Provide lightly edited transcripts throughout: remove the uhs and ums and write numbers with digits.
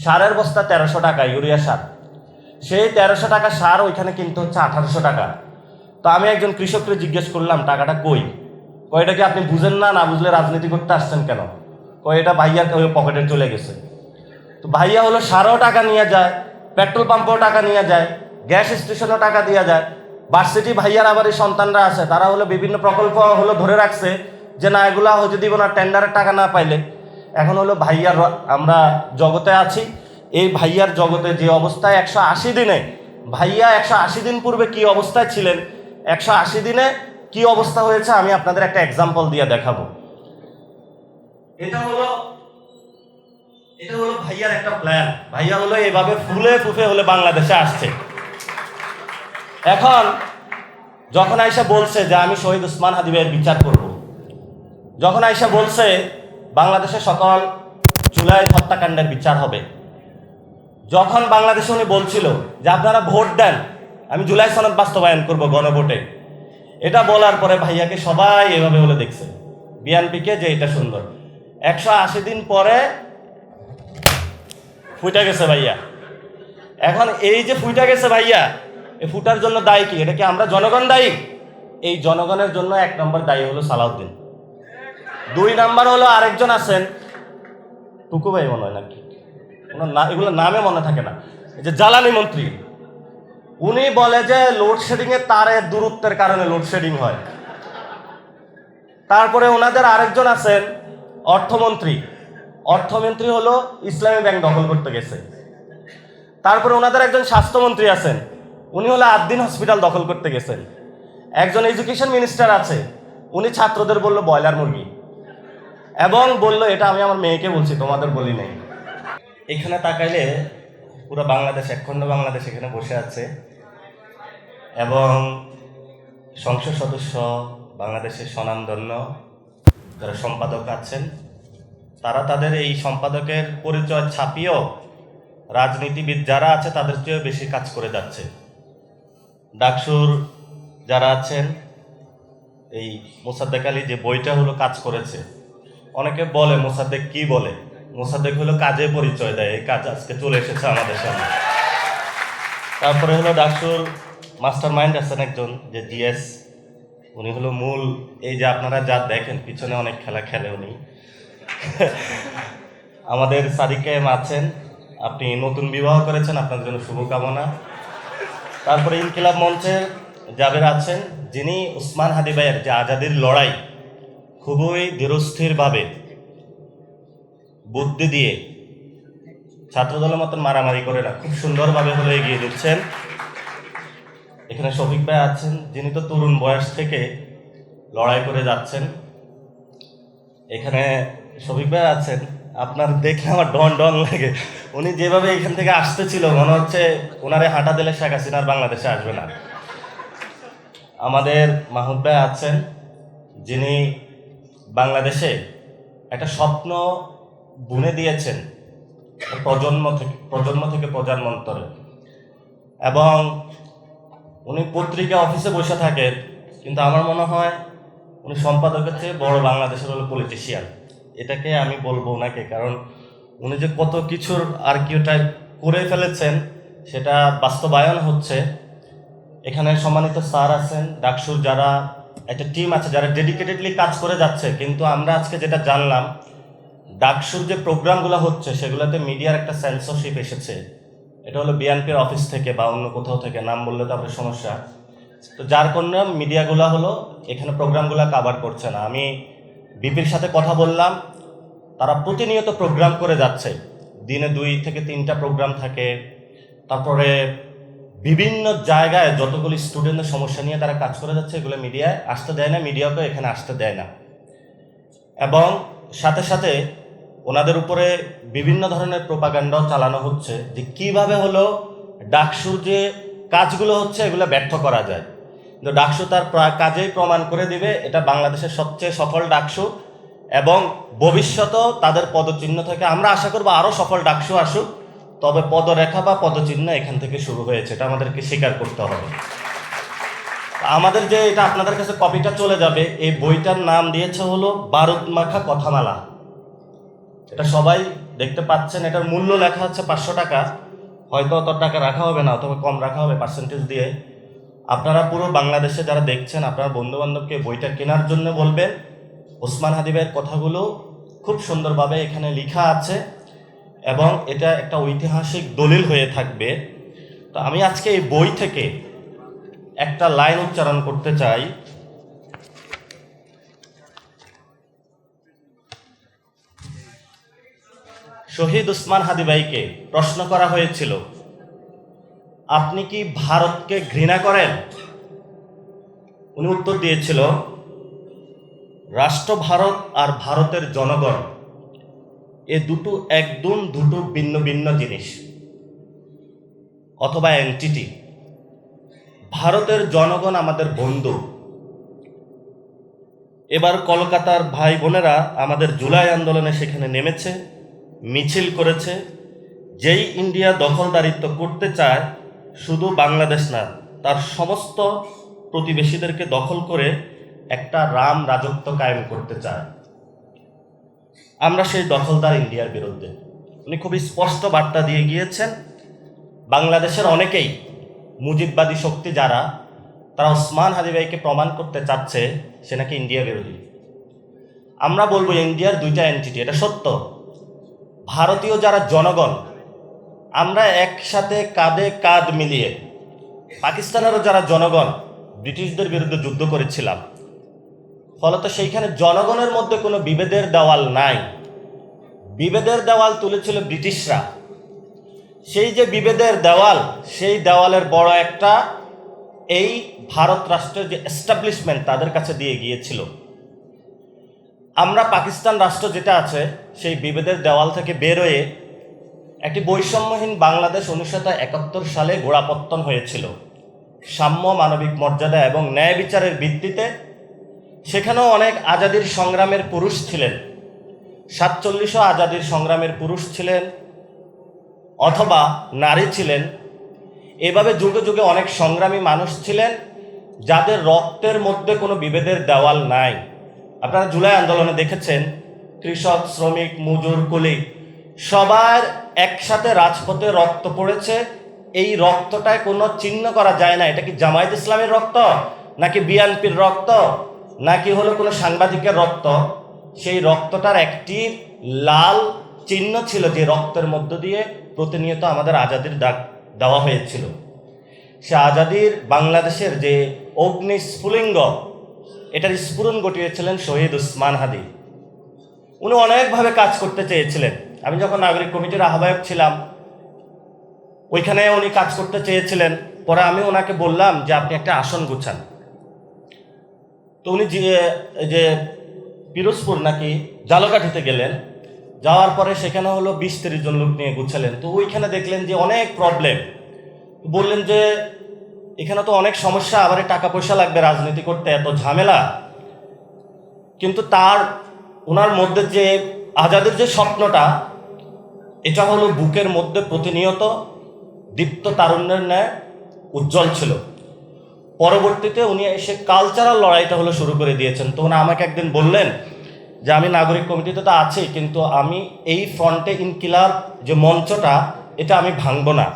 সারের বস্তা 1300 টাকা, ইউরিয়া সার। সেই 1300 টাকা সার ওইখানে কিনতে হচ্ছে 1800 টাকা। তো আমি একজন কৃষককে জিজ্ঞেস করলাম, টাকাটা কই? এটা কি আপনি বুঝেন না? না বুঝলে রাজনীতি করতে আসছেন কেন? এটা ভাইয়ার পকেটে চলে গেছে। তো ভাইয়া হলো সারও টাকা নিয়ে যায়, পেট্রোল পাম্পেও টাকা নিয়ে যায়, গ্যাস স্টেশনেও টাকা দিয়ে যায়। ভার্সিটি ভাইয়ার আবার এই সন্তানরা আছে, তারা হলো বিভিন্ন প্রকল্প হলো ধরে রাখছে যে না এগুলা হয়তো দিব না টেন্ডারের টাকা না পাইলে। এখন হলো ভাইয়ার আমরা জগতে আছি, এই ভাইয়ার জগতে যে অবস্থায় 180 দিনে, ভাইয়া 180 দিন পূর্বে কি অবস্থায় ছিলেন, 180 দিনে কি অবস্থা হয়েছে আমি আপনাদের একটা এক্সাম্পল দিয়ে দেখাবো। এটা হলো ভাইয়ার একটা প্ল্যান। ভাইয়া হলো এভাবে ফুলে ফুফে হলে বাংলাদেশে আসছে। এখন যখন আয়সা বলছে যে আমি শহীদ ওসমান হাদি ভাইয়ের বিচার করব, যখন আয়সা বলছে বাংলাদেশে সকল জুলাই হত্যাকাণ্ডের বিচার হবে, যখন বাংলাদেশে উনি বলছিল যে আপনারা ভোট দেন, আমি জুলাই সনদ বাস্তবায়ন করব গণভোটে, এটা বলার পরে ভাইয়াকে সবাই এভাবে বলে দেখছে, বিএনপিকে, যে এটা সুন্দর। 180 দিন পরে ফুটে গেছে ভাইয়া। এখন এই যে ফুটে গেছে ভাইয়া, এই ফুটার জন্য দায়ী কি? এটা কি আমরা জনগণ দায়ী? এই জনগণের জন্য 1 নম্বর দায়ী হলো সালাউদ্দিন। 2 নাম্বার হলো আরেকজন আছেন, টুকু ভাই মনে হয় নাকি, এগুলো নামে মনে থাকে না, এই যে জ্বালানি মন্ত্রী, উনি বলে যে লোডশেডিং এর তারের দূরত্বের কারণে লোডশেডিং হয়। তারপরে ওনাদের আরেকজন আছেন অর্থমন্ত্রী, অর্থমন্ত্রী হলো ইসলামী ব্যাংক দখল করতে গেছে। তারপরে ওনাদের একজন স্বাস্থ্যমন্ত্রী আছেন, উনি হলো আদ্দিন হসপিটাল দখল করতে গেছেন। একজন এডুকেশন মিনিস্টার আছে, উনি ছাত্রদের বলল ব্রয়লার মুরগি, এবং বলল এটা আমি আমার মেয়েকে বলছি, তোমাদের বলি নাই। এখানে তাকাইলে পুরো বাংলাদেশ, একখণ্ড বাংলাদেশ এখানে বসে আছে, এবং সংসদ সদস্য, বাংলাদেশের স্বনামধন্য যারা সম্পাদক আছেন, তারা তাদের এই সম্পাদকের পরিচয় ছাপিয়েও রাজনীতিবিদ যারা আছে তাদের চেয়েও বেশি কাজ করে যাচ্ছে। ডাকসুর যারা আছেন, এই মোসাদ্দেক আলী যে বইটা হলো কাজ করেছে, অনেকে বলে মোসাদ্দেক কি বলে, মোসাদ্দেক হলো কাজে পরিচয় দেয়, এই কাজ আজকে চলে এসেছে আমাদের সামনে। তারপরে হলো ডাকসুর মাস্টার মাইন্ড আছেন একজন, যে জিএস, উনি হলো মূল, এই যে আপনারা যা দেখেন পিছনে অনেক খেলা খেলে উনি। আমাদের সাদিক কায়েম আছেন, আপনি নতুন বিবাহ করেছেন, আপনার জন্য শুভকামনা। তারপরে ইনকিলাব মঞ্চের জাবের আছেন, যিনি ওসমান হাদি ভাইয়ের যে আজাদির লড়াই খুবই ধীরস্থিরভাবে বুদ্ধি দিয়ে, ছাত্রদলের মতন মারামারি করে না, খুব সুন্দরভাবে হলে এগিয়ে দিচ্ছেন। এখানে শফিক ভাই আছেন, যিনি তো তরুণ বয়স থেকে লড়াই করে যাচ্ছেন। এখানে শফিক ভাই আছেন, আপনার দেখলে আমার ডন ডন লাগে, উনি যেভাবে এখান থেকে আসতেছিল মনে হচ্ছে ওনারে হাঁটা দিলে শেখ হাসিনার বাংলাদেশে আসবে না। আমাদের মাহমুদ ভাই আছেন, যিনি বাংলাদেশে একটা স্বপ্ন বুনে দিয়েছেন প্রজন্ম থেকে প্রজন্মান্তরে, এবং উনি পত্রিকা অফিসে বসে থাকেন, কিন্তু আমার মনে হয় উনি সম্পাদকের চেয়ে বড় বাংলাদেশের হলো পলিটিশিয়ান। এটাকে আমি বলবো ওনাকে, কারণ উনি যে কত কিছুর আর্কিউটাইপ করে ফেলেছেন সেটা বাস্তবায়ন হচ্ছে। এখানে সম্মানিত স্যার আছেন, ডাকসুর যারা একটা টিম আছে যারা ডেডিকেটেডলি কাজ করে যাচ্ছে। কিন্তু আমরা আজকে যেটা জানলাম, ডাকসুর যে প্রোগ্রামগুলো হচ্ছে সেগুলোতে মিডিয়ার একটা সেন্সরশিপ এসেছে। এটা হলো বিএনপির অফিস থেকে বা অন্য কোথাও থেকে, নাম বললে তো আপনার সমস্যা। তো যার কারণে মিডিয়াগুলো হলো এখানে প্রোগ্রামগুলো কাভার করছে না। আমি বিপির সাথে কথা বললাম, তারা প্রতিনিয়ত প্রোগ্রাম করে যাচ্ছে, দিনে 2 থেকে 3টা প্রোগ্রাম থাকে। তারপরে বিভিন্ন জায়গায় যতগুলি স্টুডেন্টদের সমস্যা নিয়ে তারা কাজ করে যাচ্ছে, এগুলো মিডিয়ায় আসতে দেয় না, মিডিয়াকেও এখানে আসতে দেয় না। এবং সাথে সাথে ওনাদের উপরে বিভিন্ন ধরনের প্রোপাগান্ডাও চালানো হচ্ছে, যে কিভাবে হলো ডাকসুর যে কাজগুলো হচ্ছে এগুলো ব্যর্থ করা যায়। কিন্তু ডাকসু তার কাজেই প্রমাণ করে দিবে এটা বাংলাদেশের সবচেয়ে সফল ডাকসু, এবং ভবিষ্যতেও তাদের পদচিহ্ন থেকে আমরা আশা করবো আরও সফল ডাকসু আসুক। তবে পদরেখা বা পদচিহ্ন এখান থেকে শুরু হয়েছে, এটা আমাদেরকে স্বীকার করতে হবে। আমাদের যে এটা আপনাদের কাছে কপিটা চলে যাবে, এই বইটার নাম দিয়েছে হলো বারুদ মাখা কথামালা। এটা সবাই দেখতে পাচ্ছেন এটার মূল্য লেখা আছে 500 টাকা, হয়তো অত টাকা রাখা হবে না অথবা কম রাখা হবে পার্সেন্টেজ দিয়ে। আপনারা পুরো বাংলাদেশে যারা দেখছেন আপনার বন্ধুবান্ধবকে বইটা কেনার জন্য বলবেন। ওসমান হাদি ভাইয়ের কথাগুলো খুব সুন্দরভাবে এখানে লেখা আছে এবং এটা একটা ঐতিহাসিক দলিল হয়ে থাকবে। তো আমি আজকে এই বই থেকে একটা লাইন উচ্চারণ করতে চাই। শহীদ ওসমান হাদি ভাইকে প্রশ্ন করা হয়েছিল, আপনি কি ভারতকে ঘৃণা করেন? উনি উত্তর দিয়েছিল, রাষ্ট্র ভারত আর ভারতের জনগণ এ দুটো ভিন্ন ভিন্ন জিনিস অথবা এন্টিটি। ভারতের জনগণ আমাদের বন্ধু। এবার কলকাতার ভাই বোনেরা আমাদের জুলাই আন্দোলনে সেখানে নেমেছে, মিছিল করেছে। যেই ইন্ডিয়া দখলদারিত্ব করতে চায় শুধু বাংলাদেশ না, তার সমস্ত প্রতিবেশীদেরকে দখল করে একটা রাম রাজত্ব কায়েম করতে চায়। আমরা সেই দখলদার ইন্ডিয়ার বিরুদ্ধে। উনি খুবই স্পষ্ট বার্তা দিয়ে গিয়েছেন। বাংলাদেশের অনেকেই মুজিববাদী শক্তি যারা, তারা ওসমান হাদি ভাইকে প্রমাণ করতে চাচ্ছে সে নাকি ইন্ডিয়া বিরোধী। আমরা বলবো ইন্ডিয়ার দুইটা এন্টিটি, এটা সত্য। ভারতীয় যারা জনগণ, আমরা একসাথে কাঁধে কাঁধ মিলিয়ে পাকিস্তানেরও যারা জনগণ ব্রিটিশদের বিরুদ্ধে যুদ্ধ করেছিলাম, ফলত সেইখানে জনগণের মধ্যে কোনো বিভেদের দেওয়াল নাই। বিভেদের দেওয়াল তুলেছিল ব্রিটিশরা। সেই যে বিভেদের দেওয়াল, সেই দেওয়ালের বড় একটা এই ভারত রাষ্ট্রের যে এস্টাবলিশমেন্ট তাদের কাছে দিয়ে গিয়েছিল। আমরা পাকিস্তান রাষ্ট্র যেটা আছে সেই বিভেদের দেওয়াল থেকে বের হয়ে একটি বৈষম্যহীন বাংলাদেশ 1971 সালে গোড়াপত্তন হয়েছিল সাম্য, মানবিক মর্যাদা এবং ন্যায় বিচারের ভিত্তিতে। সেখানেও অনেক আজাদির সংগ্রামের পুরুষ ছিলেন, 47 আজাদির সংগ্রামের পুরুষ ছিলেন অথবা নারী ছিলেন। এভাবে যুগে যুগে অনেক সংগ্রামী মানুষ ছিলেন যাদের রক্তের মধ্যে কোনো বিভেদের দেওয়াল নাই। আপনারা জুলাই আন্দোলনে দেখেছেন কৃষক, শ্রমিক, মজুর, কুলি সবার একসাথে রাজপথে রক্ত পড়েছে। এই রক্তটায় কোনো চিহ্ন করা যায় না এটা কি জামায়াত ইসলামের রক্ত নাকি বিএনপির রক্ত নাকি হলো কোনো সাংবাদিকের রক্ত। সেই রক্তটার একটি লাল চিহ্ন ছিল যে রক্তের মধ্য দিয়ে প্রতিনিয়ত আমাদের আজাদির ডাক দেওয়া হয়েছিল। সে আজাদির বাংলাদেশের যে অগ্নি স্ফুলিঙ্গ, এটার স্ফুরণ ঘটিয়েছিলেন শহীদ ওসমান হাদি। উনি অনেকভাবে কাজ করতে চেয়েছিলেন। আমি যখন নাগরিক কমিটির আহ্বায়ক ছিলাম ওইখানে উনি কাজ করতে চেয়েছিলেন। পরে আমি ওনাকে বললাম যে আপনি একটা আসন গুছান। তো উনি যে পিরোজপুর নাকি জালকাঠিতে গেলেন, যাওয়ার পরে সেখানে হলো 20-30 জন লোক নিয়ে গুছালেন। তো ওইখানে দেখলেন যে অনেক প্রবলেম। বললেন যে এখানে তো অনেক সমস্যা, আবার টাকা পয়সা লাগবে রাজনীতি করতে, এত ঝামেলা। কিন্তু ওনার মধ্যে যে আজাদের যে স্বপ্নটা, এটা হলো বুকের মধ্যে প্রতিনিয়ত দীপ্ত তারুণ্যের ন্যায় উজ্জ্বল ছিল। পরবর্তীতে উনি এসে কালচারাল লড়াইটা হলো শুরু করে দিয়েছেন। তো উনি আমাকে একদিন বললেন যে আমি নাগরিক কমিটিতে তো আছি, কিন্তু আমি এই ফ্রন্টে ইনকিলাব যে মঞ্চটা এটা আমি ভাঙবো না।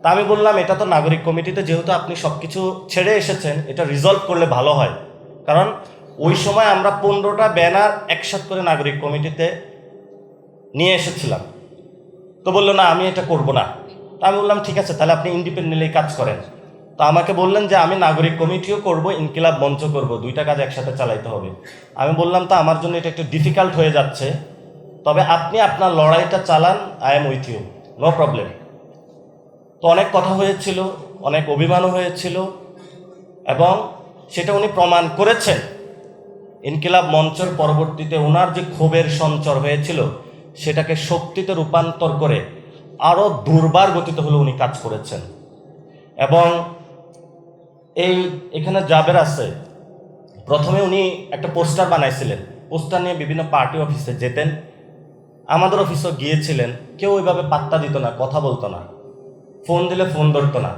তা আমি বললাম এটা তো নাগরিক কমিটিতে যেহেতু আপনি সব কিছু ছেড়ে এসেছেন, এটা রিজলভ করলে ভালো হয়। কারণ ওই সময় আমরা 15টা ব্যানার একসাথে করে নাগরিক কমিটিতে নিয়ে এসেছিলাম। তো বললো না আমি এটা করব না। তা আমি বললাম ঠিক আছে, তাহলে আপনি ইন্ডিপেন্ডেন্টলি কাজ করেন। তো আমাকে বললেন যে আমি নাগরিক কমিটিও করব, ইনকিলাব মঞ্চ করব, দুইটা কাজ একসাথে চালাইতে হবে। আমি বললাম তো আমার জন্য এটা একটু ডিফিকাল্ট হয়ে যাচ্ছে, তবে আপনি আপনার লড়াইটা চালান, I am with you, no problem. তো অনেক কথা হয়েছিল, অনেক অভিমানও হয়েছিল এবং সেটা উনি প্রমাণ করেছেন। ইনকিলাব মঞ্চের পরবর্তীতে ওনার যে ক্ষোভের সঞ্চার হয়েছিল সেটাকে শক্তিতে রূপান্তর করে আরও দুর্বার গতিতে হলো উনি কাজ করেছেন। এবং এখানে জাবের আছে, প্রথমে উনি একটা পোস্টার বানাইছিলেন, পোস্টার নিয়ে বিভিন্ন পার্টি অফিসে যেতেন, আমাদের অফিসও গিয়েছিলেন, কেউ ওইভাবে পাত্তা দিত না, কথা বলতো না, ফোন দিলে ফোন ধরতো না।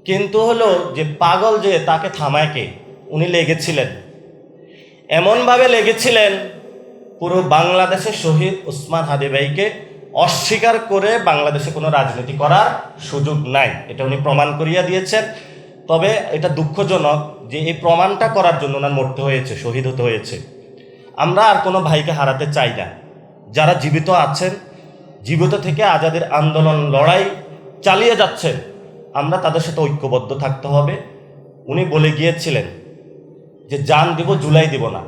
কিন্তু হলো যে পাগল যে তাকে থামায় কে, উনি লেগেছিলেন, এমনভাবে লেগেছিলেন পুরো বাংলাদেশে শহীদ ওসমান হাদি ভাইকে অস্বীকার করে বাংলাদেশে কোনো রাজনীতি করার সুযোগ নাই, এটা উনি প্রমাণ করিয়া দিয়েছেন। তবে এটা দুঃখজনক যে এই প্রমাণটা করার জন্য ওনার মরতে হয়েছে, শহীদ হতে হয়েছে। আমরা আর কোনো ভাইকে হারাতে চাই না। যারা জীবিত আছেন, জীবিত থেকে আজাদের আন্দোলন লড়াই চালিয়ে যাচ্ছেন, আমরা তাদের সাথে ঐক্যবদ্ধ থাকতে হবে। উনি বলে গিয়েছিলেন যে জান দিব, জুলাই দিব না।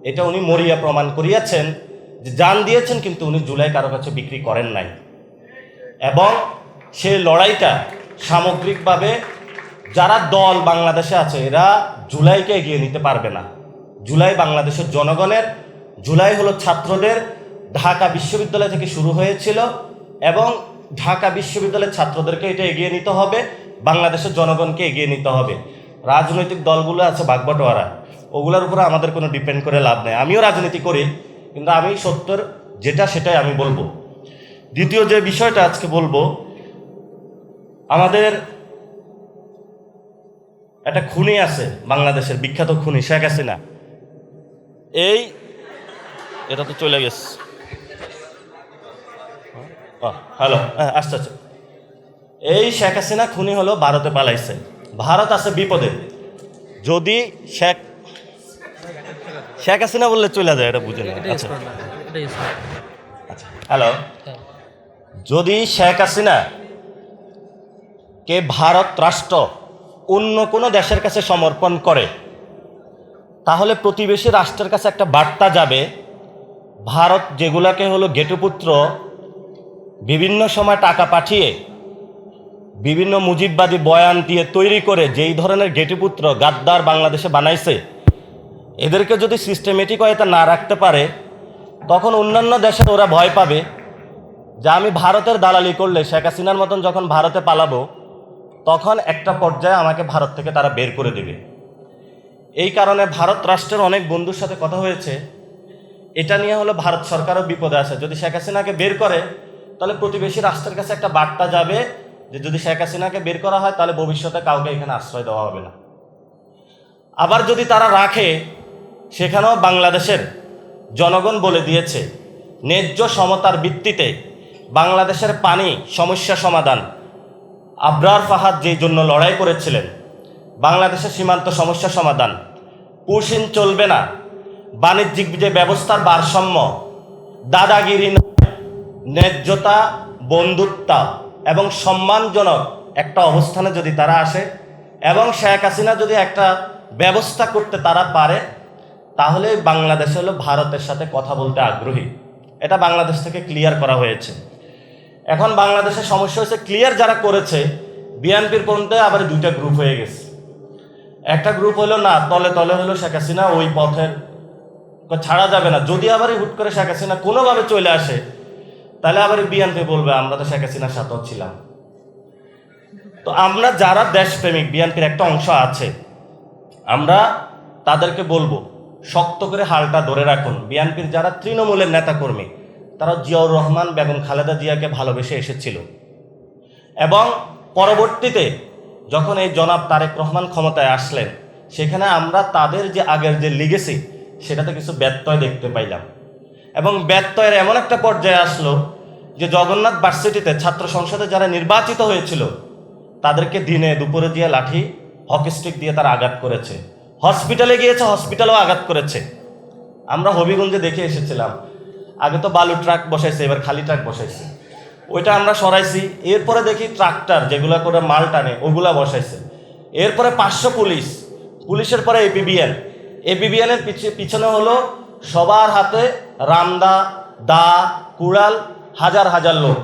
এটা উনি মরিয়া প্রমাণ করিয়াছেন যে জান দিয়েছেন, কিন্তু উনি জুলাই কারো কাছে বিক্রি করেন নাই। এবং সেই লড়াইটা সামগ্রিকভাবে যারা দল বাংলাদেশে আছে এরা জুলাইকে এগিয়ে নিতে পারবে না। জুলাই বাংলাদেশের জনগণের, জুলাই হলো ছাত্রদের। ঢাকা বিশ্ববিদ্যালয় থেকে শুরু হয়েছিল এবং ঢাকা বিশ্ববিদ্যালয়ের ছাত্রদেরকে এটা এগিয়ে নিতে হবে, বাংলাদেশের জনগণকে এগিয়ে নিতে হবে। রাজনৈতিক দলগুলো আছে ভাগবটোয়ারা, ওগুলোর উপরে আমাদের কোনো ডিপেন্ড করে লাভ নেই। আমিও রাজনীতি করি, কিন্তু আমি সত্যের যেটা সেটাই আমি বলবো। দ্বিতীয় যে বিষয়টা আজকে বলবো, আমাদের একটা খুনি আছে বাংলাদেশের, বিখ্যাত খুনি শেখ হাসিনা। এটা তো চলে গেছে। হ্যালো, হ্যাঁ আচ্ছা আচ্ছা। এই শেখ হাসিনা খুনি হলো, ভারতে পালাইছে। ভারত আছে বিপদে। যদি শেখ হাসিনা বললে চলে যায়, এটা বুঝে না। আচ্ছা হ্যালো, যদি শেখ হাসিনা কে ভারত রাষ্ট্র অন্য কোনো দেশের কাছে সমর্পণ করে, তাহলে প্রতিবেশী রাষ্ট্রের কাছে একটা বার্তা যাবে, ভারত যেগুলাকে হলো ঘেটুপুত্র বিভিন্ন সময় টাকা পাঠিয়ে বিভিন্ন মুজিববাদী বয়ান দিয়ে তৈরি করে যেই ধরনের ঘেটুপুত্র গাদ্দার বাংলাদেশে বানাইছে, এদেরকে যদি সিস্টেমেটিক ওয়েতে না রাখতে পারে, তখন অন্যান্য দেশের ওরা ভয় পাবে যে আমি ভারতের দালালি করলে, শেখ হাসিনার মতন যখন ভারতে পালাবো, তখন একটা পর্যায়ে আমাকে ভারত থেকে তারা বের করে দেবে। এই কারণে ভারত রাষ্ট্রের অনেক বন্ধুর সাথে কথা হয়েছে, এটা নিয়ে হলো ভারত সরকারও বিপদে আছে। যদি শেখ হাসিনাকে বের করে, তাহলে প্রতিবেশী রাষ্ট্রের কাছে একটা বার্তা যাবে যে যদি শেখ হাসিনাকে বের করা হয়, তাহলে ভবিষ্যতে কাউকে এখানে আশ্রয় দেওয়া হবে না। আবার যদি তারা রাখে, সেখানেও বাংলাদেশের জনগণ বলে দিয়েছে ন্যায্য সমতার ভিত্তিতে বাংলাদেশের পানি সমস্যা সমাধান, আবরার ফাহাদ যেই জন্য লড়াই করেছিলেন, বাংলাদেশের সীমান্ত সমস্যা সমাধান, পুশিন চলবে না, বাণিজ্যিক যে ব্যবস্থার ভারসাম্য, দাদাগিরি, ন্যায্যতা, বন্ধুত্ব এবং সম্মানজনক একটা অবস্থানে যদি তারা আসে এবং শেখ হাসিনা যদি একটা ব্যবস্থা করতে তারা পারে, তাহলে বাংলাদেশ হলো ভারতের সাথে কথা বলতে আগ্রহী। এটা বাংলাদেশ থেকে ক্লিয়ার করা হয়েছে। এখন বাংলাদেশের সমস্যা হচ্ছে, ক্লিয়ার যারা করেছে, বিএনপির পর্যন্ত আবার দুইটা গ্রুপ হয়ে গেছে। একটা গ্রুপ হলো না, তলে তলে হলো শেখ হাসিনা ওই পথের ছাড়া যাবে না। যদি আবার হুট করে শেখ হাসিনা কোনোভাবে চলে আসে, তাহলে আবার বিএনপি বলবে আমরা তো শেখ হাসিনার সাথেও ছিলাম। তো আমরা যারা দেশপ্রেমিক, বিএনপির একটা অংশ আছে, আমরা তাদেরকে বলবো শক্ত করে হালটা ধরে রাখুন। বিএনপির যারা তৃণমূলের নেতাকর্মী, তারা জিয়াউর রহমান, বেগম খালেদা জিয়াকে ভালোবেসে এসেছিল এবং পরবর্তীতে যখন এই জনাব তারেক রহমান ক্ষমতায় আসলেন, সেখানে আমরা তাদের যে আগের যে লিগেসি, সেটাতে কিছু ব্যত্যয় দেখতে পাইলাম। এবং ব্যত্যয়ের এমন একটা পর্যায়ে আসলো যে জগন্নাথ ভার্সিটিতে ছাত্র সংসদে যারা নির্বাচিত হয়েছিল, তাদেরকে দিনে দুপুরে দিয়ে লাঠি, হকি স্টিক দিয়ে তারা আঘাত করেছে। হসপিটালে গিয়েছে, হসপিটালেও আঘাত করেছে। আমরা হবিগঞ্জে দেখে এসেছিলাম, আগে তো বালু ট্রাক বসাইছে, এবার খালি ট্রাক বসাইছে, ওইটা আমরা সরাইছি। এরপরে দেখি ট্রাক্টর যেগুলো করে মাল টানে, ওগুলা বসাইছে। এরপরে 500 পুলিশের পরে এপিবিএনের পিছনে হলো সবার হাতে রামদা, দা, কুড়াল, হাজার হাজার লোক।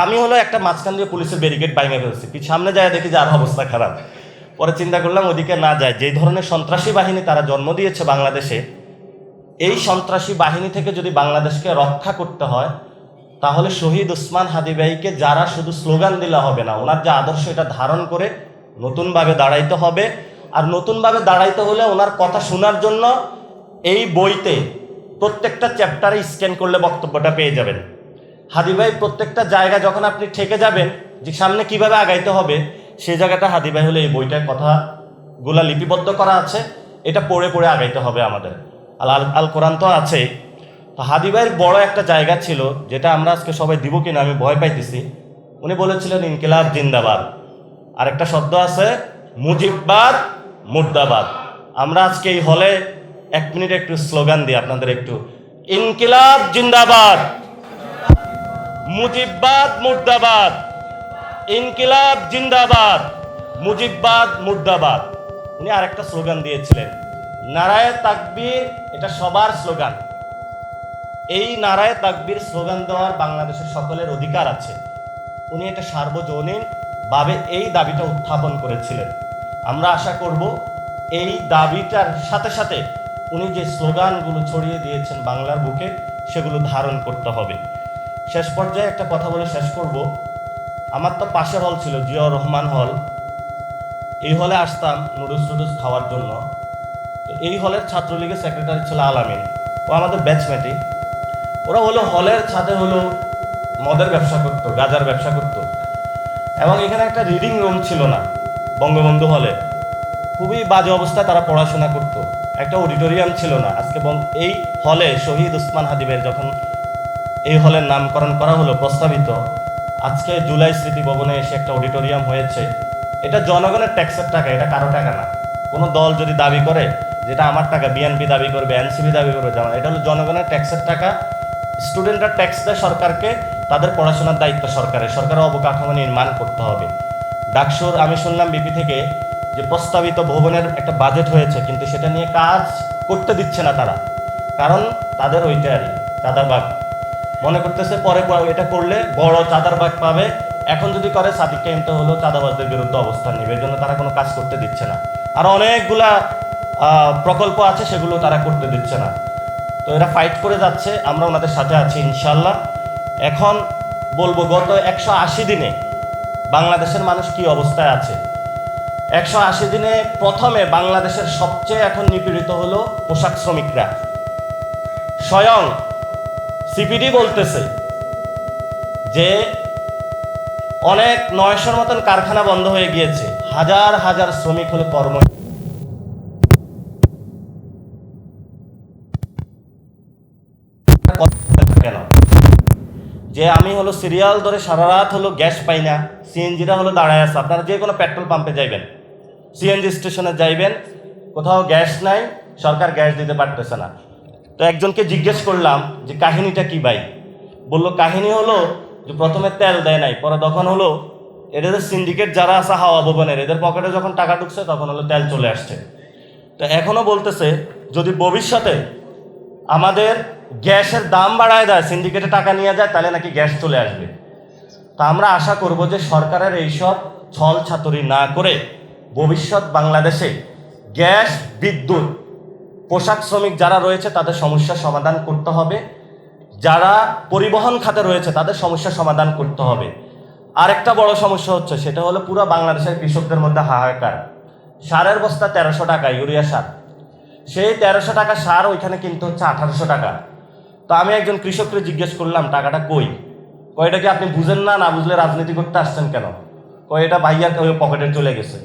আমি হলো একটা মাঝখান দিয়ে পুলিশের ব্যারিকেড বাইঙে ফেলছি, সামনে যায় দেখি যে আর অবস্থা খারাপ। পরে চিন্তা করলাম ওদিকে না যায়, যে ধরনের সন্ত্রাসী বাহিনী তারা জন্ম দিয়েছে বাংলাদেশে, এই সন্ত্রাসী বাহিনী থেকে যদি বাংলাদেশকে রক্ষা করতে হয়, তাহলে শহীদ ওসমান হাদি ভাইকে যারা শুধু স্লোগান দিলে হবে না, ওনার যে আদর্শ এটা ধারণ করে নতুনভাবে দাঁড়াইতে হবে। আর নতুনভাবে দাঁড়াইতে হলে ওনার কথা শোনার জন্য এই বইতে প্রত্যেকটা চ্যাপ্টারে স্ক্যান করলে বক্তব্যটা পেয়ে যাবেন। হাদি ভাই প্রত্যেকটা জায়গা যখন আপনি ঠেকে যাবেন যে সামনে কিভাবে আগাইতে হবে, সেই জায়গাটা হাদি ভাই হলে এই বইটার কথাগুলা লিপিবদ্ধ করা আছে, এটা পড়ে পড়ে আগাইতে হবে আমাদের। আল কোরআন তো আছে, তো হাদি ভাইয়ের বড় একটা জায়গা ছিল, যেটা আমরা আজকে সবাই দিব কিনা আমি ভয় পাইতেছি। উনি বলেছিলেন ইনকিলাব জিন্দাবাদ, আর একটা শব্দ আছে মুজিববাদ মুর্দাবাদ। আমরা আজকে এই হলে 1 মিনিট একটু স্লোগান দিই আপনাদের, একটু ইনকিলাব জিন্দাবাদ, মুজিববাদ মুর্দাবাদ, ইনকিলাব জিন্দাবাদ, মুজিববাদ মুর্দাবাদ। উনি আরেকটা স্লোগান দিয়েছিলেন নারায়ে তাকবীর, এটা সবার স্লোগান। এই নারায়ে তাকবীর স্লোগান দেওয়ার বাংলাদেশের সকলের অধিকার আছে। উনি এটা সার্বজনীন ভাবে এই দাবিটা উত্থাপন করেছিলেন। আমরা আশা করব এই দাবিটার সাথে সাথে উনি যে স্লোগানগুলো ছড়িয়ে দিয়েছেন বাংলার বুকে, সেগুলো ধারণ করতে হবে। শেষ পর্যায়ে একটা কথা বলে শেষ করব। আমার তো পাশের হল ছিল জিয়াউর রহমান হল। এই হলে আসতাম নুডলস খাওয়ার জন্য। তো এই হলের ছাত্রলীগের সেক্রেটারি ছিল আলামিন, ও আমাদের ব্যাচমেটই। ওরা হলো হলের ছাদে হলো মদের ব্যবসা করতো, গাঁজার ব্যবসা করতো। এবং এখানে একটা রিডিং রুম ছিল না বঙ্গবন্ধু হলে, খুবই বাজে অবস্থায় তারা পড়াশোনা করত। একটা অডিটোরিয়াম ছিল না। আজকে এই হলে শহীদ ওসমান হাদিবের যখন এই হলের নামকরণ করা হলো প্রস্তাবিত, আজকে জুলাই স্মৃতি ভবনে এসে একটা অডিটোরিয়াম হয়েছে। এটা জনগণের ট্যাক্সের টাকা, এটা কারো টাকা না। কোনো দল যদি দাবি করে যেটা আমার টাকা, বিএনপি দাবি করবে, এনসিপি দাবি করবে, জামাত, এটা হলো জনগণের ট্যাক্সের টাকা। স্টুডেন্টরা ট্যাক্স দেয় সরকারকে, তাদের পড়াশোনার দায়িত্ব সরকারের অবকাঠামো নির্মাণ করতে হবে। ডাকসুর আমি শুনলাম বিপি থেকে যে প্রস্তাবিত ভবনের একটা বাজেট হয়েছে, কিন্তু সেটা নিয়ে কাজ করতে দিচ্ছে না তারা, কারণ তাদের ওইটারই চাঁদাবাগ মনে করতেছে পরে এটা করলে বড় চাঁদাবাগ পাবে। এখন যদি করে সাদিক কাইমটা হলো চাঁদাবাজদের বিরুদ্ধে অবস্থান নেবে, এর জন্য তারা কোনো কাজ করতে দিচ্ছে না। আর অনেকগুলা প্রকল্প আছে, সেগুলো তারা করতে দিচ্ছে না। তো এরা ফাইট করে যাচ্ছে, আমরা ওনাদের সাথে আছি ইনশাল্লাহ। এখন বলবো গত 180 দিনে বাংলাদেশের মানুষ কি অবস্থায় আছে। 180 দিনে প্রথমে বাংলাদেশের সবচেয়ে এখন নিপীড়িত হলো পোশাক শ্রমিকরা। স্বয়ং সিপিডি বলতেছে যে অনেক 900-র মতন কারখানা বন্ধ হয়ে গিয়েছে, হাজার হাজার শ্রমিক হলো কর্ম। কেন যে আমি হলো সিরিয়াল ধরে সারা রাত হলো গ্যাস পাই না, সিএনজিরা হলো দাঁড়ায় আছে। আপনারা যে কোনো পেট্রোল পাম্পে যাইবেন, সিএনজি স্টেশনে যাইবেন, কোথাও গ্যাস নাই, সরকার গ্যাস দিতে পারতেছে না। তো একজনকে জিজ্ঞেস করলাম যে কাহিনীটা কি ভাই? বলল কাহিনী হলো যে প্রথমে তেল দেয় নাই, পরে তখন হলো এদের সিন্ডিকেট যারা আছে হাওয়া ভবনের, এদের পকেটে যখন টাকা ঢুকছে তখন হলো তেল চলে আসছে। তো এখনো বলতেছে যদি ভবিষ্যতে আমাদের গ্যাসের দাম বাড়ায় দেয়, সিন্ডিকেটে টাকা নিয়ে যায়, তাহলে নাকি গ্যাস চলে আসবে। তা আমরা আশা করব যে সরকারের এইসব ছল ছাতুরি না করে ভবিষ্যৎ বাংলাদেশে গ্যাস, বিদ্যুৎ, পোশাক শ্রমিক যারা রয়েছে তাদের সমস্যার সমাধান করতে হবে। যারা পরিবহন খাতে রয়েছে তাদের সমস্যার সমাধান করতে হবে। আরেকটা বড় সমস্যা হচ্ছে, সেটা হলো পুরো বাংলাদেশের কৃষকদের মধ্যে হাহাকার। সারের বস্তা 1300 টাকা, ইউরিয়া সার, সেই 1300 টাকা সার ওইখানে কিনতে হচ্ছে 1800 টাকা। তো আমি একজন কৃষককে জিজ্ঞেস করলাম টাকাটা কই? কয়টা কি আপনি বুঝেন না, না বুঝলে রাজনীতি করতে আসছেন কেন? এটা ভাইয়ার পকেটে চলে গেছে।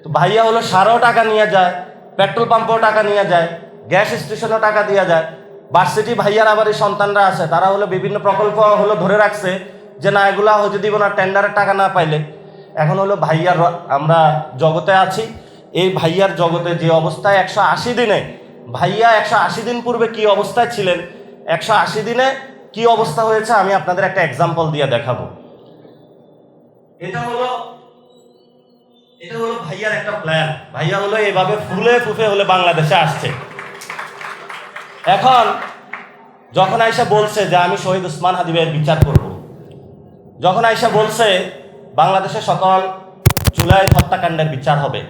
তো ভাইয়া হলো সারও টাকা নিয়ে যায়, পেট্রোল পাম্পেও টাকা নিয়ে যায়, গ্যাস স্টেশনেও টাকা দিয়ে যায়। ভার্সিটি ভাইয়ার আবার এই সন্তানরা আছে, তারা হলো বিভিন্ন প্রকল্প হলো ধরে রাখছে যে না এগুলা হতে দিব না টেন্ডারের টাকা না পাইলে। এখন হলো ভাইয়ার আমরা জগতে আছি, এই ভাইয়ার জগতে যে অবস্থায় 180 দিনে, ভাইয়া 180 দিন পূর্বে কি অবস্থায় ছিলেন, 180 দিনে কি অবস্থা হয়েছে আমি আপনাদের একটা এক্সাম্পল দিয়ে দেখাবো। এটা হলো ভাইয়ার একটা প্ল্যান। ভাইয়া হলো এভাবে ফুলে ফুফে হলে বাংলাদেশে আসছে। এখন যখন আইসা বলছে যে আমি শহীদ ওসমান হাদিবের বিচার করব, যখন আইসা বলছে বাংলাদেশের সকল জুলাই হত্যাকাণ্ডের বিচার হবে,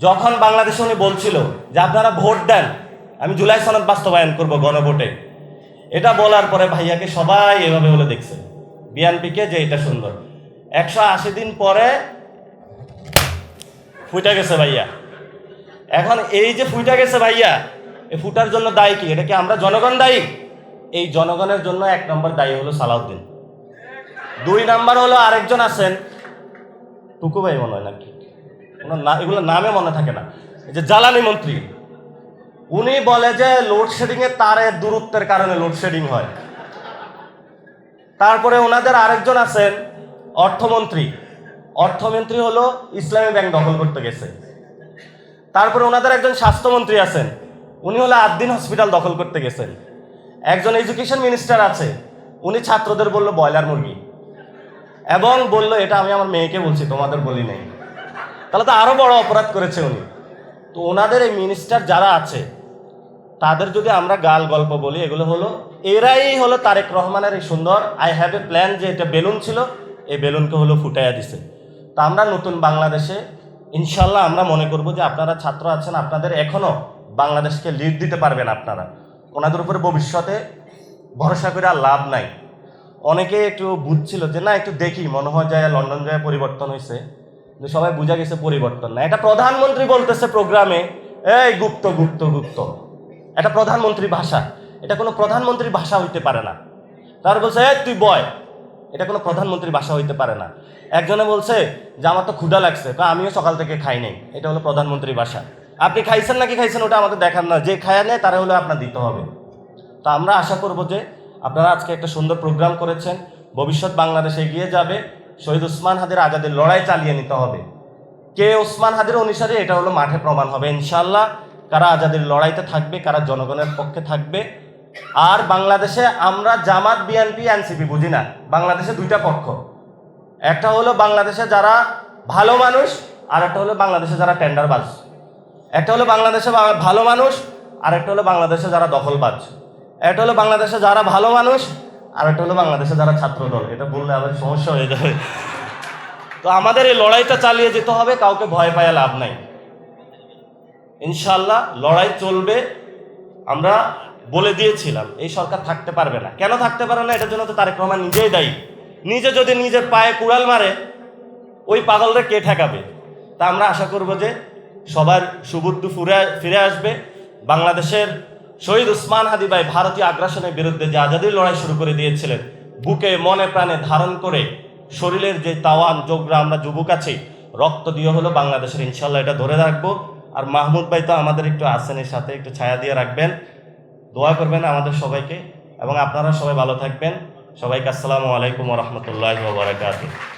যখন বাংলাদেশে উনি বলছিল যে আপনারা ভোট দেন, আমি জুলাই সনদ বাস্তবায়ন করব গণভোটে, এটা বলার পরে ভাইয়াকে সবাই এভাবে বলে দেখছে, বিএনপিকে, যে এটা সুন্দর। 180 দিন পরে ফুটে গেছে ভাইয়া। এখন এই যে ফুটে গেছে ভাইয়া, এই ফুটার জন্য দায়ী কি? এটা কি আমরা জনগণ দায়ী? এই জনগণের জন্য 1 নম্বর দায়ী হলো সালাউদ্দিন, 2 নম্বর হলো আরেকজন আছেন টুকু ভাই মনে হয় নাকি, এগুলো নামে মনে থাকে না, এই যে জ্বালানি মন্ত্রী, উনি বলে যে লোডশেডিং এর তারের দূরত্বের কারণে লোডশেডিং হয়। তারপরে ওনাদের আরেকজন আছেন অর্থমন্ত্রী, অর্থমন্ত্রী হলো ইসলামী ব্যাংক দখল করতে গেছে। তারপরে ওনাদের একজন স্বাস্থ্যমন্ত্রী আছেন, উনি হলো আদ্দিন হসপিটাল দখল করতে গেছেন। একজন এডুকেশন মিনিস্টার আছে, উনি ছাত্রদের বলল ব্রয়লার মুরগি, এবং বলল এটা আমি আমার মেয়েকে বলছি, তোমাদের বলি নাই। তাহলে তো আরো বড় অপরাধ করেছে উনি। তো ওনাদের এই মিনিস্টার যারা আছে তাদের যদি আমরা গাল গল্প বলি, এগুলো হলো এরাই হলো তারেক রহমানের এই সুন্দর আই হ্যাভ এ প্ল্যান, যে এটা বেলুন ছিল, এই বেলুনকে হলো ফুটাইয়া দিছে। তা আমরা নতুন বাংলাদেশে ইনশাল্লাহ আমরা মনে করব যে আপনারা ছাত্র আছেন, আপনাদের এখনো বাংলাদেশকে লিড দিতে পারবেন আপনারা। ওনাদের উপরে ভবিষ্যতে ভরসা করে আর লাভ নাই। অনেকে একটু বুঝছিল যে না একটু দেখি, মনে হয় যায় লন্ডন যায় পরিবর্তন হয়েছে, কিন্তু সবাই বুঝা গেছে পরিবর্তন না। এটা প্রধানমন্ত্রী বলতেছে প্রোগ্রামে, এই গুপ্ত গুপ্ত গুপ্ত, এটা প্রধানমন্ত্রী ভাষা, এটা কোনো প্রধানমন্ত্রী ভাষা হইতে পারে না। তার বলছে এই তুই বয়, এটা কোনো প্রধানমন্ত্রী ভাষা হইতে পারে না। একজনে বলছে যে আমার তো ক্ষুধা লাগছে, আমিও সকাল থেকে খাই নাই, এটা হলো প্রধানমন্ত্রী ভাষা। আপনি খাইছেন নাকি খাইছেন ওটা আমাদের দেখার না, যে খায়া নেয় তারা হলো আপনার দিতে হবে। তো আমরা আশা করব যে আপনারা আজকে একটা সুন্দর প্রোগ্রাম করেছেন, ভবিষ্যৎ বাংলাদেশে এগিয়ে যাবে। শহীদ ওসমান হাদির আজাদের লড়াই চালিয়ে নিতে হবে। কে ওসমান হাদির অনুসারী এটা হলো মাঠে প্রমাণ হবে ইনশাল্লাহ, কারা আজাদের লড়াইতে থাকবে, কারা জনগণের পক্ষে থাকবে। আর বাংলাদেশে আমরা জামাত বিএনপি এনসিপি বুঝি না, বাংলাদেশে দুইটা পক্ষ, একটা হলো বাংলাদেশে যারা ভালো মানুষ, আর একটা হলো বাংলাদেশে যারা টেন্ডারবাজ। একটা হলো বাংলাদেশে ভালো মানুষ, আর একটা হলো বাংলাদেশে যারা দখলবাজ। একটা হলো বাংলাদেশে যারা ভালো মানুষ, আর একটা হলো বাংলাদেশে যারা ছাত্রদল। এটা বললে আবার সমস্যা হয়ে যাবে। তো আমাদের এই লড়াইটা চালিয়ে যেতে হবে, কাউকে ভয় পায় লাভ নাই। ইনশাল্লাহ লড়াই চলবে। আমরা বলে দিয়েছিলাম এই সরকার থাকতে পারবে না। কেন থাকতে পারে না? এটার জন্য তো তারেক রহমান নিজেই দায়ী। নিজে যদি নিজের পায়ে কুড়াল মারে, ওই পাগলরে কে ঠেকাবে? তা আমরা আশা করব যে সবার সুবুদ্ধি ফিরে আসবে। বাংলাদেশের শহীদ ওসমান হাদি ভাই ভারতীয় আগ্রাসনের বিরুদ্ধে যে আজাদির লড়াই শুরু করে দিয়েছিলেন, বুকে মনে প্রাণে ধারণ করে শরীরের যে তাওয়ান যোগরা আমরা যুবক আছি, রক্ত দিয়ে হলো বাংলাদেশের, ইনশাল্লাহ এটা ধরে রাখবো। আর মাহমুদ ভাই তো আমাদের একটু আসেনের সাথে একটু ছায়া দিয়ে রাখবেন, দোয়া করবেন আমাদের সবাইকে, এবং আপনারা সবাই ভালো থাকবেন। সবাইকে আসসালামু আলাইকুম ওয়া রাহমাতুল্লাহি ওয়া বারাকাতুহু।